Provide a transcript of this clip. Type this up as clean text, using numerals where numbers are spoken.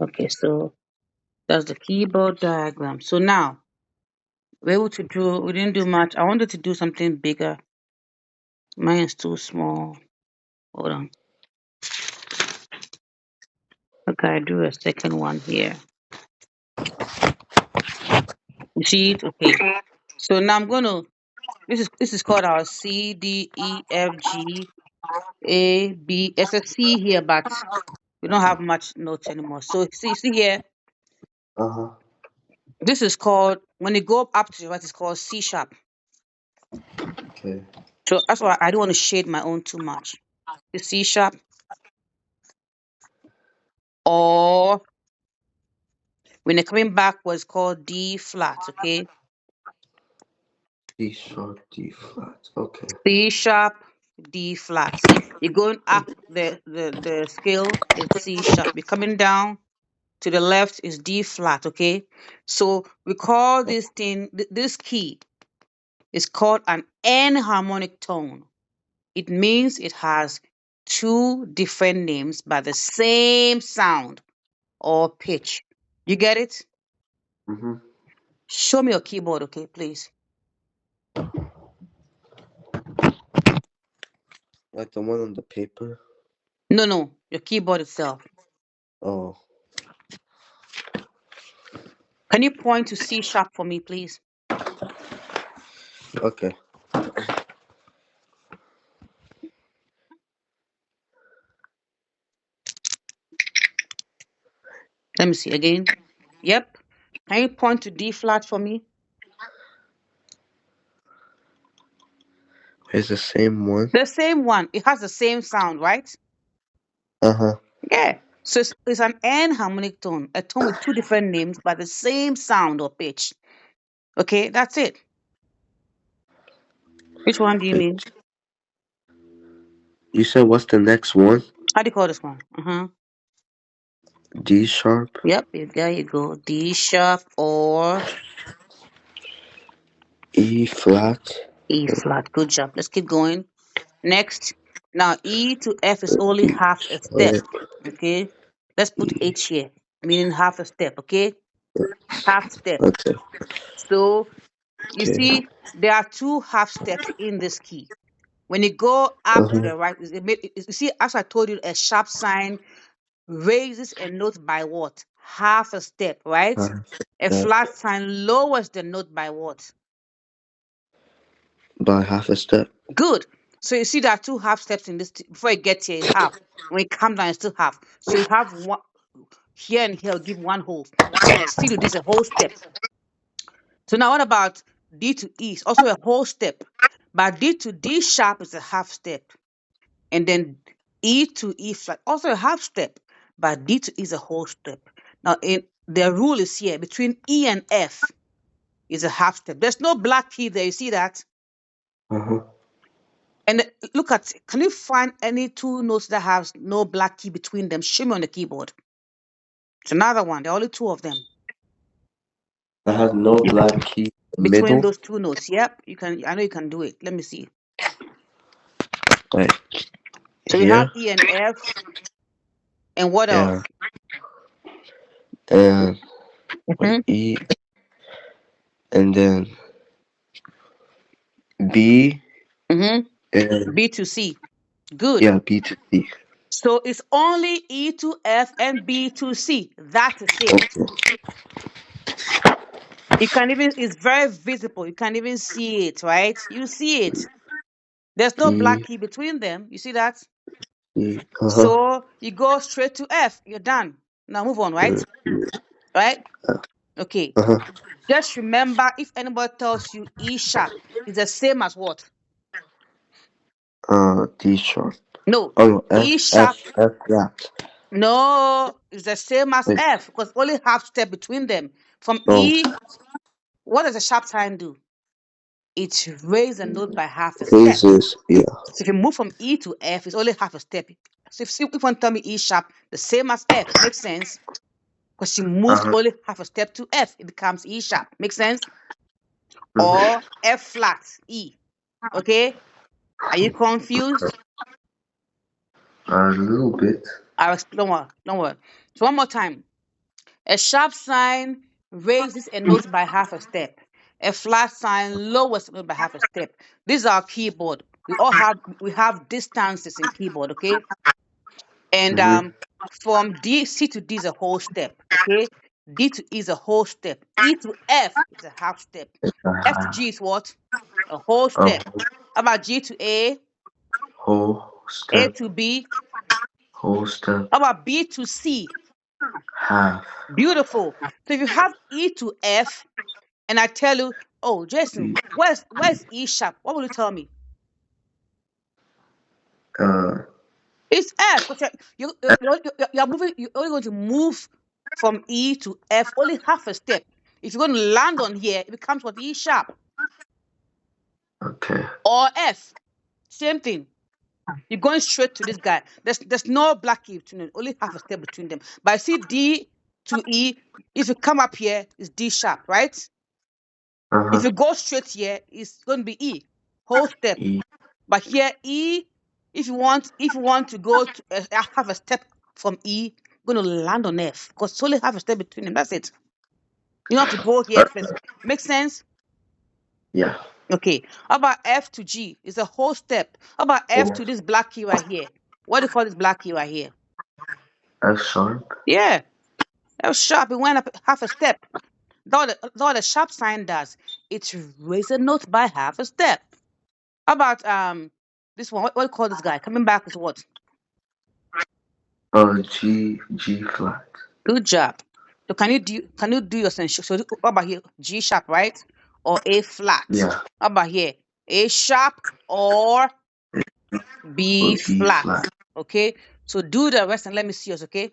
Okay, so that's the keyboard diagram. So now we're able to do. We didn't do much. I wanted to do something bigger. Mine is too small. Hold on. Okay, I do a second one here. You see it? Okay. So now I'm gonna. This is called our C D E F G A B. It's a C here, but we don't have much notes anymore. So see here. Uh-huh. This is called when you go up to the right. It's called C sharp. Okay. So that's why I don't want to shade my own too much. The C sharp, or when they're coming back was called D flat. Okay. D sharp, D flat. Okay. C sharp, D flat. You're going up the scale, it's C sharp. You're coming down to the left is D flat, okay? So we call this thing, this key is called an enharmonic tone. It means it has two different names by the same sound or pitch. You get it? Mm-hmm. Show me your keyboard, okay, please. Like the one on the paper. No, no, your keyboard itself. Oh, Can you point to C sharp for me, please? okay. Let me see again. Yep. Can you point to D flat for me? It's the same one. The same one. It has the same sound, right? Uh-huh. Yeah. So it's an enharmonic tone, a tone with two different names but the same sound or pitch. Okay, that's it. Which one do you Wait, mean? you said what's the next one? How do you call this one? D sharp, Yep, there you go. D sharp or E flat. E flat. Good job. Let's keep going. Next. Now E to F is only half a step. Sharp, Okay. Let's put E. H here, meaning half a step. Okay. Half step. Okay. So you Okay. see, there are two half steps in this key. When you go up to Uh-huh. the right, you see, as I told you, a sharp sign raises a note by what? Half a step, right? Half A step flat sign lowers the note by what? by half a step. Good. So you see there are two half steps in this. Before you get here, it's half. When you come down, it's still half. So you have one here and here, give one whole. But still, this is a whole step. So now what about D to E? It's also a whole step. But D to D sharp is a half step. And then E to E flat, also a half step, but D to E is a whole step. Now, in the rule is here between E and F is a half step. There's no black key there. You see that? Uh-huh. And look at, can you find any two notes that have no black key between them? Show me on the keyboard. It's another one. There are only two of them I had no black key in the between middle. those two notes. Yep, you can. I know you can do it. Let me see. Like So we have here. E and F, and what Yeah. else? And like Hmm. E and then B Hmm. and B to C. Good. yeah, B to C. So it's only E to F and B to C. That is it. Okay. You can even, it's very visible. You can even see it, right? You see it. There's no E black key between them. You see that? E. Uh-huh. So you go straight to F. You're done. Now move on, right? Right? Okay. Uh-huh. Just remember if anybody tells you E sharp, it's the same as what? D sharp. No. Oh no, E F sharp, F F flat. no, it's the same as Wait. F because only half step between them. From Oh, E, what does a sharp sign do? It raises a note by half a step. raises. Yeah. So if you move from E to F, it's only half a step. So if you want to tell me E sharp, the same as F, makes sense because you moved Uh-huh. only half a step to F, it becomes E sharp. Makes sense? Mm-hmm. Or F flat, E. Okay? Are you confused? A little bit. I'll explain. Don't worry. Don't worry. So one more time. A sharp sign raises a note by half a step. A flat sign lowers a note by half a step. This is our keyboard. We have distances in keyboard, okay? And from C to D is a whole step, okay? D to E is a whole step. E to F is a half step. F to G is what? A whole step. How about G to A? Whole A step. to B? Whole step. How about B to C? Half. Beautiful. So if you have E to F, and I tell you, oh, Jason, where's E sharp? What will you tell me? It's F. Because you're moving. You're only going to move from E to F only half a step. If you're going to land on here, it becomes what? E sharp. Okay. Or F. Same thing. You're going straight to this guy. There's no black key between them. Only half a step between them. But I see D to E. If you come up here, it's D sharp, right? If you go straight here, it's going to be E. Whole step. E. But here, E, if you want to go to have a step from E, you're going to land on F because it's only half a step between them. That's it. You don't have to go here first. Make sense? Yeah. Okay. How about F to G? It's a whole step. How about F to this black key right here? What do you call this black key right here? F sharp. Yeah. F sharp. It went up half a step. That's what the sharp sign does. It raises a note by half a step. How about this one? What do you call this guy? Coming back is what? G flat. Good job. So can you do your sentence? So how about here? G sharp, right? Or A flat? Yeah. How about here? A sharp or B Or B flat. flat. Okay. So do the rest and let me see yours. Okay.